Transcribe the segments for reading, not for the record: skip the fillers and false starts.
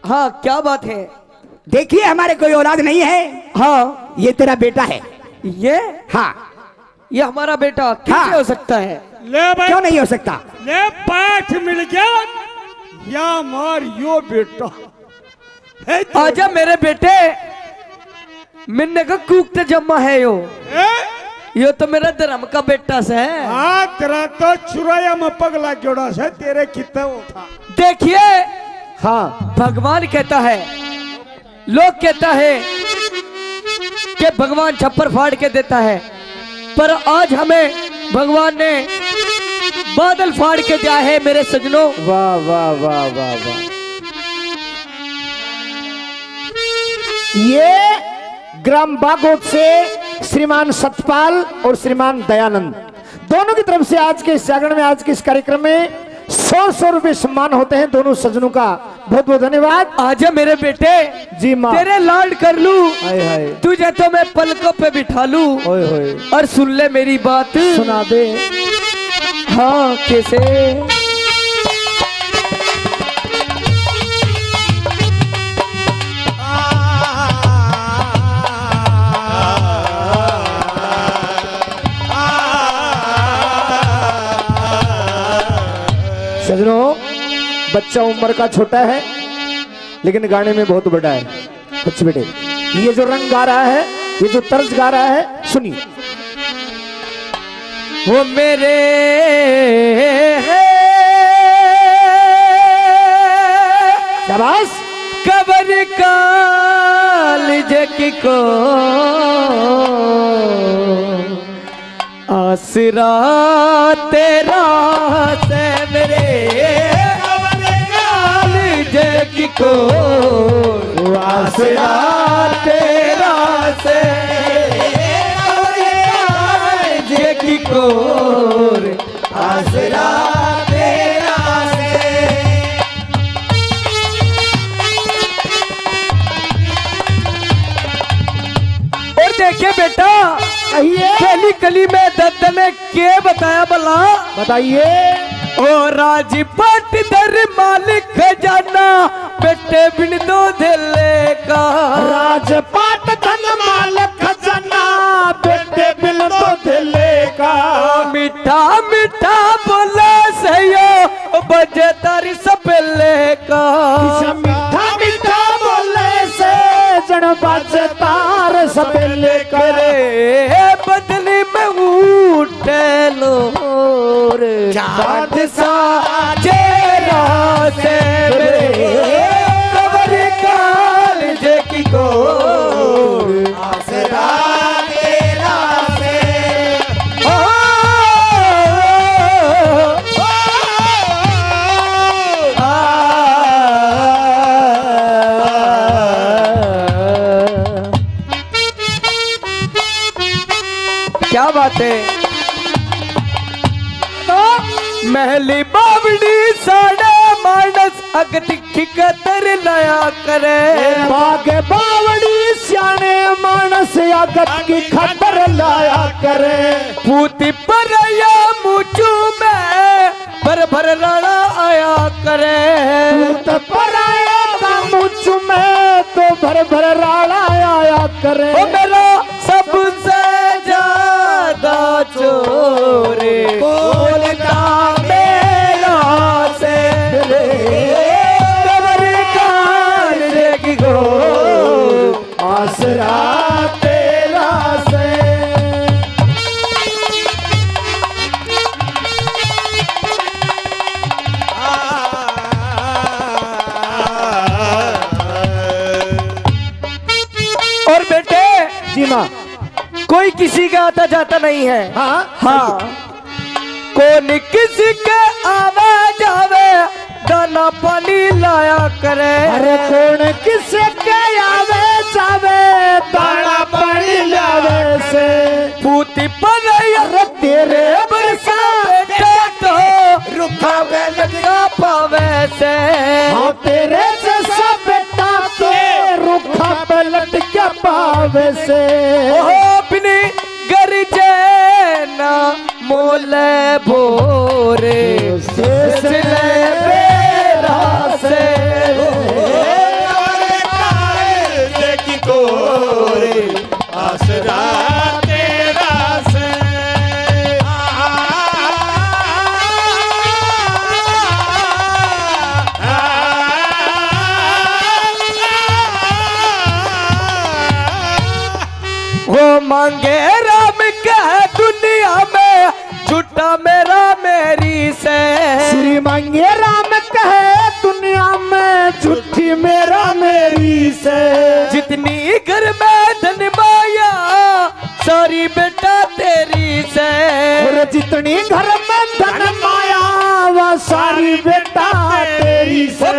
हाँ क्या बात है? देखिए हमारे कोई औलाद नहीं है। हाँ ये तेरा बेटा है। ये हाँ ये हमारा बेटा कैसे हाँ। हो सकता है? ले भाई, क्यों नहीं हो सकता? ले पाठ मिल गया या मार यो बेटा है तो। आजा मेरे बेटे, मिन्ने का कूकते जम्मा है यो तो मेरा धर्म का बेटा से है। हाँ तेरा तो चुराया में पगला जोड़ा से तेरे कितना वो था। देखिए हाँ भगवान कहता है, लोग कहता है कि भगवान छप्पर फाड़ के देता है, पर आज हमें भगवान ने बादल फाड़ के दिया है मेरे सजनों। वाह वाह वाह वाह वाह। ये ग्राम बागोट से श्रीमान सतपाल और श्रीमान दयानंद दोनों की तरफ से आज के इस जागरण में, आज के इस कार्यक्रम में 100 रुपए सम्मान होते हैं दोनों सज्जनों का। बहुत बहुत धन्यवाद। आजा मेरे बेटे, जी माँ। तेरे लाड कर लू, हाय हाय। तुझे तो मैं पलकों पे बिठा लू ओए होए। और सुन ले मेरी बात। सुना दे। हाँ कैसे? सजनों, बच्चा उम्र का छोटा है लेकिन गाने में बहुत बड़ा है। बच्चे बेटे, ये जो रंग गा रहा है, ये जो तर्ज गा रहा है, सुनिए। वो मेरे शाबाश। कबर कालिज की को आसरा तेरा से मेरे कबर कालिज की को आसरा तेरा से की कोर आसरा तेरा से। और देखिए बेटा, पहली कली में दद्द ने के बताया भला? बताइए। ओ राजपट दर मालिक खजाना, बेटे बिन दो दिले का। राजपाट धन मालिक खजाना, बेटे बिन दो दिले का। मीठा मीठा बोले सयो, बजे तारी सपेले का। मीठा मीठा बोले से जन बाजे तार सपेले करे। बदली में उठे लोर चांद सा चेहरा से मेरे कबर कालिज की कोर आसरा तेरा से। क्या बात है? तो महली बावड़ी साढ़े मानस अगत खिकतर लाया करे। बाग बावड़ी सियाने मानस अगत की खतर लाया करे। पूती पर या मुचू में भर भर राणा आया करे। पूत पर आया का मुचू में तो भर भर राणा आया करे। ओ मेरा सबसे ज्यादा चोरे बोलता मेरा से कबर कालिज की को आसरा तेरा से। और बेटे जी माँ। कोई किसी का आता जाता नहीं है। हाँ हाँ कौन किसी के आवे जावे, दाना पानी लाया करे। अरे कौन किसे के आवे जावे, दाना पानी लावे से। पूती पर अरे तेरे बरसा बेटा तो रुखा वे लगा पावे से। हाँ तेरे जैसा बेटा तो रुखा पलट के पावे से। ओ बिनी गरजे ना मोले भोरे, इसने बेरा से मांगे राम कह दुनिया में झूठा मेरा मेरी से। श्री मांगे राम कहे दुनिया में झूठी मेरा मेरी से। जितनी घर में धन माया सारी बेटा तेरी से। और जितनी घर में धन माया वह सारी बेटा तेरी से।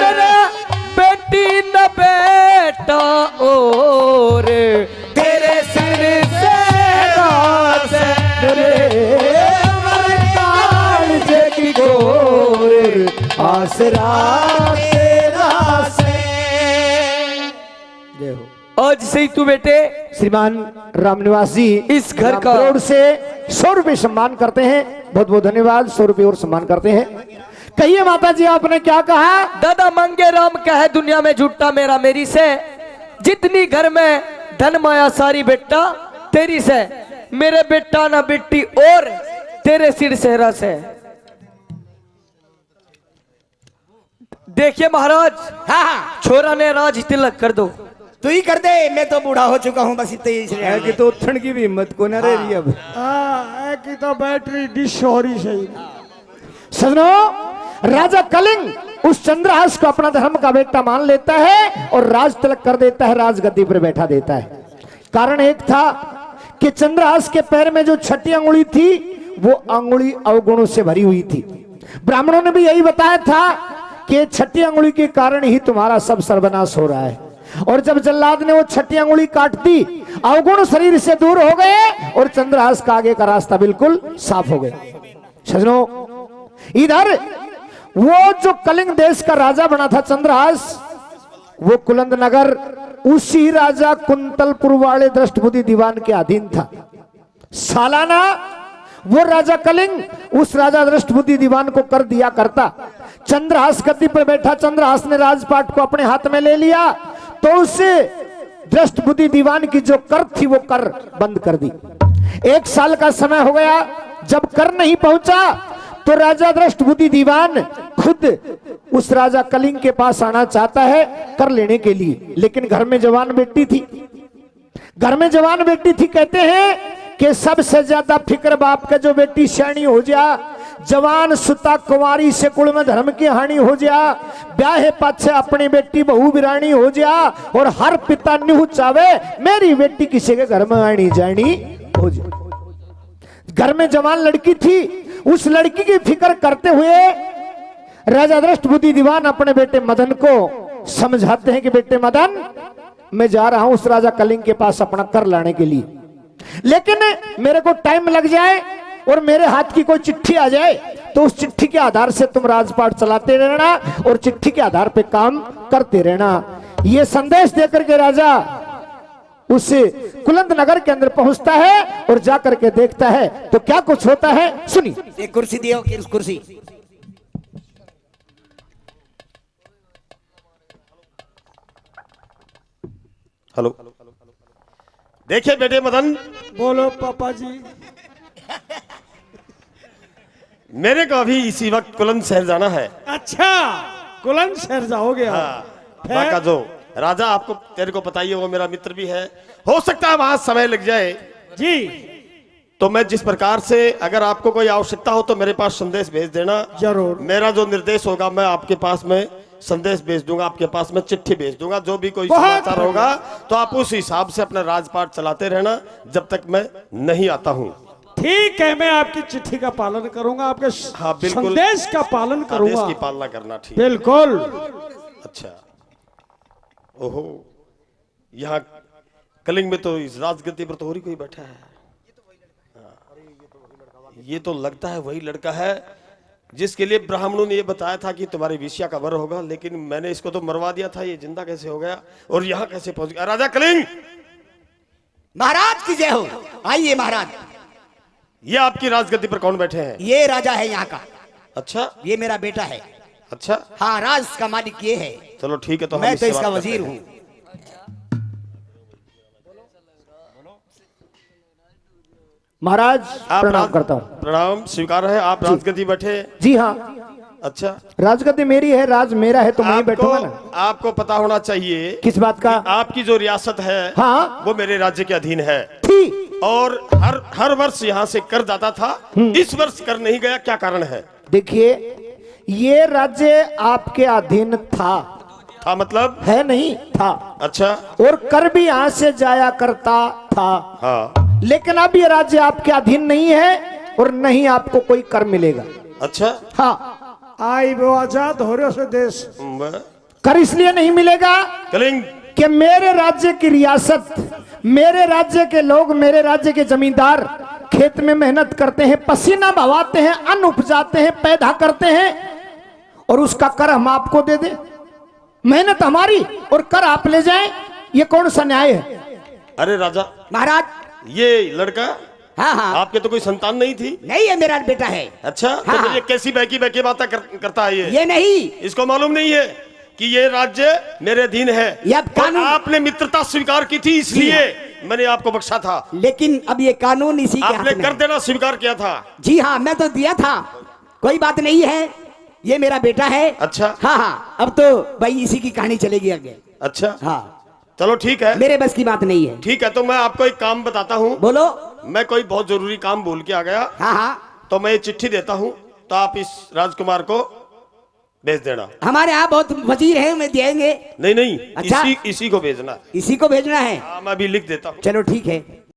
बेटी न बेटा और तेरे सिर से रास की गोर आसरा तेरा से। जय हो। आज से ही तू बेटे श्रीमान रामनिवास जी इस घर का करोड़ से 100 रुपए सम्मान करते हैं। बहुत बहुत धन्यवाद। 100 रुपए और सम्मान करते हैं। कहिए माता जी आपने क्या कहा? दादा मांगे राम कहे दुनिया में झूठा मेरा मेरी से। जितनी घर में धन माया सारी बेटा तेरी से। मेरे बेटा ना बेटी और तेरे सिर सेहरा से। देखिए महाराज, हाँ छोरा ने राज तिलक कर दो। तू ही कर दे, मैं तो बूढ़ा हो चुका हूँ बस इतने ही इसलिए। कि तो उठन की भी हिम्मत को न रही अब। की तो बैटरी डिश हो रही सही। सजनों, राजा कलिंग उस चंद्रहास को अपना धर्म का बेटा मान लेता है और राज तिलक कर देता है, राजगद्दी पर बैठा देता है। कारण एक था कि चंद्रहास के पैर में जो छठी अंगुली थी वो अंगुली अवगुणों से भरी हुई थी। ब्राह्मणों ने भी यही बताया था कि छठी अंगुली के कारण ही तुम्हारा सब सर्वनाश हो रहा है। और जब जल्लाद ने वो छठी अंगुली काट दी, अवगुण शरीर से दूर हो गए और चंद्रहास का आगे का रास्ता बिल्कुल साफ हो गया। सजनों, इधर वो जो कलिंग देश का राजा बना था चंद्रहास, वो कुलंद नगर उसी राजा कुंतलपुर वाले दृष्टबुद्धि दीवान के अधीन था। सालाना वो राजा कलिंग उस राजा दृष्टबुद्धि दीवान को कर दिया करता। चंद्रहास गद्दी पर बैठा, चंद्रहास ने राजपाट को अपने हाथ में ले लिया तो उससे दृष्टबुद्धि दीवान की जो कर थी वो कर बंद कर दी। 1 साल का समय हो गया, जब कर नहीं पहुंचा तो राजा दृष्टबुद्धि दीवान खुद उस राजा कलिंग के पास आना चाहता है कर लेने के लिए। लेकिन घर में जवान बेटी थी, घर में जवान बेटी थी। कहते हैं कि सबसे ज्यादा फिक्र बाप का जो बेटी सैनी हो जा, जवान सुता कुंवारी से कुल में धर्म की हानि हो जा, ब्याहे पाछे अपनी बेटी बहु बिरानी हो जा, और हर पिता न्यू चावे मेरी बेटी किसी के घर में आनी जानी हो जा। घर में जवान लड़की थी, उस लड़की की फिक्र करते हुए राजा दृष्टबुद्धि दीवान अपने बेटे मदन को समझाते हैं कि बेटे मदन, मैं जा रहा हूं उस राजा कलिंग के पास अपना कर लाने के लिए, लेकिन मेरे को टाइम लग जाए और मेरे हाथ की कोई चिट्ठी आ जाए तो उस चिट्ठी के आधार से तुम राजपाट चलाते रहना और चिट्ठी के आधार पे काम करते रहना। ये संदेश देकर के राजा उस कुलंद नगर के अंदर पहुंचता है और जाकर के देखता है तो क्या कुछ होता है सुनिए। एक कुर्सी दियो, कुर्सी। हेलो, देखिए बेटे मदन, बोलो पापा जी। मेरे को अभी इसी वक्त कुलंद शहर जाना है। अच्छा, कुलंद शहर जाओगे? वहाँ का जो राजा आपको तेरे को पता ही है, वो मेरा मित्र भी है। हो सकता है वहां समय लग जाए जी। तो मैं जिस प्रकार से, अगर आपको कोई आवश्यकता हो तो मेरे पास संदेश भेज देना। जरूर। मेरा जो निर्देश होगा मैं आपके पास में संदेश भेज दूंगा, आपके पास में चिट्ठी भेज दूंगा। जो भी कोई समाचार होगा तो आप उस हिसाब से अपना राजपाट चलाते रहना जब तक मैं नहीं आता हूँ। ठीक है, मैं आपकी चिट्ठी का पालन करूंगा, आपके बिल्कुल, संदेश का पालन करूंगा। आदेश की पालना करना। ठीक, बिल्कुल। अच्छा, ओहो, यहाँ कलिंग में तो इस राजगद्दी पर तो और ही कोई बैठा है। ये तो लगता है वही लड़का है जिसके लिए ब्राह्मणों ने ये बताया था कि तुम्हारी विषया का वर होगा, लेकिन मैंने इसको तो मरवा दिया था। ये जिंदा कैसे हो गया और यहाँ कैसे पहुंच गया? राजा कलिंग, महाराज की जय हो। आइए महाराज। ये आपकी राजगद्दी पर कौन बैठे हैं? ये राजा है यहाँ का। अच्छा, ये मेरा बेटा है। अच्छा, हाँ, राज का मालिक ये है। चलो ठीक है, तो मैं तो इसका वजीर हूँ। महाराज प्रणाम करता हूँ। प्रणाम स्वीकार है। आप राजगद्दी बैठे? जी हाँ। अच्छा, राजगद्दी मेरी है, राज मेरा है, तो मैं ही बैठूंगा ना। आपको पता होना चाहिए किस बात का? आपकी जो रियासत है हाँ, वो मेरे राज्य के अधीन है। ठीक। और हर वर्ष यहाँ से कर जाता था, इस वर्ष कर नहीं गया, क्या कारण है? देखिए, ये राज्य आपके अधीन था मतलब है नहीं था, अच्छा, और कर भी यहाँ से जाया करता था। हाँ, लेकिन अब ये राज्य आपके अधीन नहीं है और नहीं आपको कोई कर मिलेगा। अच्छा, हाँ, आई वो आजाद हो रहे से देश कर इसलिए नहीं मिलेगा कलिंग कि मेरे राज्य की रियासत, मेरे राज्य के लोग, मेरे राज्य के जमींदार खेत में मेहनत करते हैं, पसीना बहाते हैं, अन्न उपजाते हैं, पैदा करते हैं, और उसका कर हम आपको दे दें। मेहनत हमारी और कर आप ले जाएं, ये कौन सा न्याय है? अरे राजा महाराज, ये लड़का हाँ हाँ, आपके तो कोई संतान नहीं थी? नहीं है, मेरा बेटा है। अच्छा, तो हाँ, फिर हाँ। ये कैसी बहकी बहकी बातें करता है ये? ये नहीं, इसको मालूम नहीं है कि ये राज्य मेरे अधीन है, ये अब और कानून- आपने मित्रता स्वीकार की थी, इसलिए मैंने आपको बख्शा था। लेकिन अब ये कानून इसी के आपने हाथ में कर है। देना स्वीकार किया था। जी हाँ, मैं तो दिया था, कोई बात नहीं है, ये मेरा बेटा है। अच्छा। हाँ हाँ, अब तो भाई इसी की कहानी चलेगी आगे। अच्छा, हाँ, चलो ठीक है, मेरे बस की बात नहीं है। ठीक है, तो मैं आपको एक काम बताता हूँ। बोलो। मैं कोई बहुत जरूरी काम भूल के आ गया, हाँ हाँ, तो मैं ये चिट्ठी देता हूँ, तो आप इस राजकुमार को भेज देना। हमारे यहाँ बहुत वजीर हैं, मैं देंगे। नहीं नहीं, अच्छा। इसी को भेजना। इसी को भेजना है। हाँ, मैं अभी लिख देता हूँ। चलो ठीक है।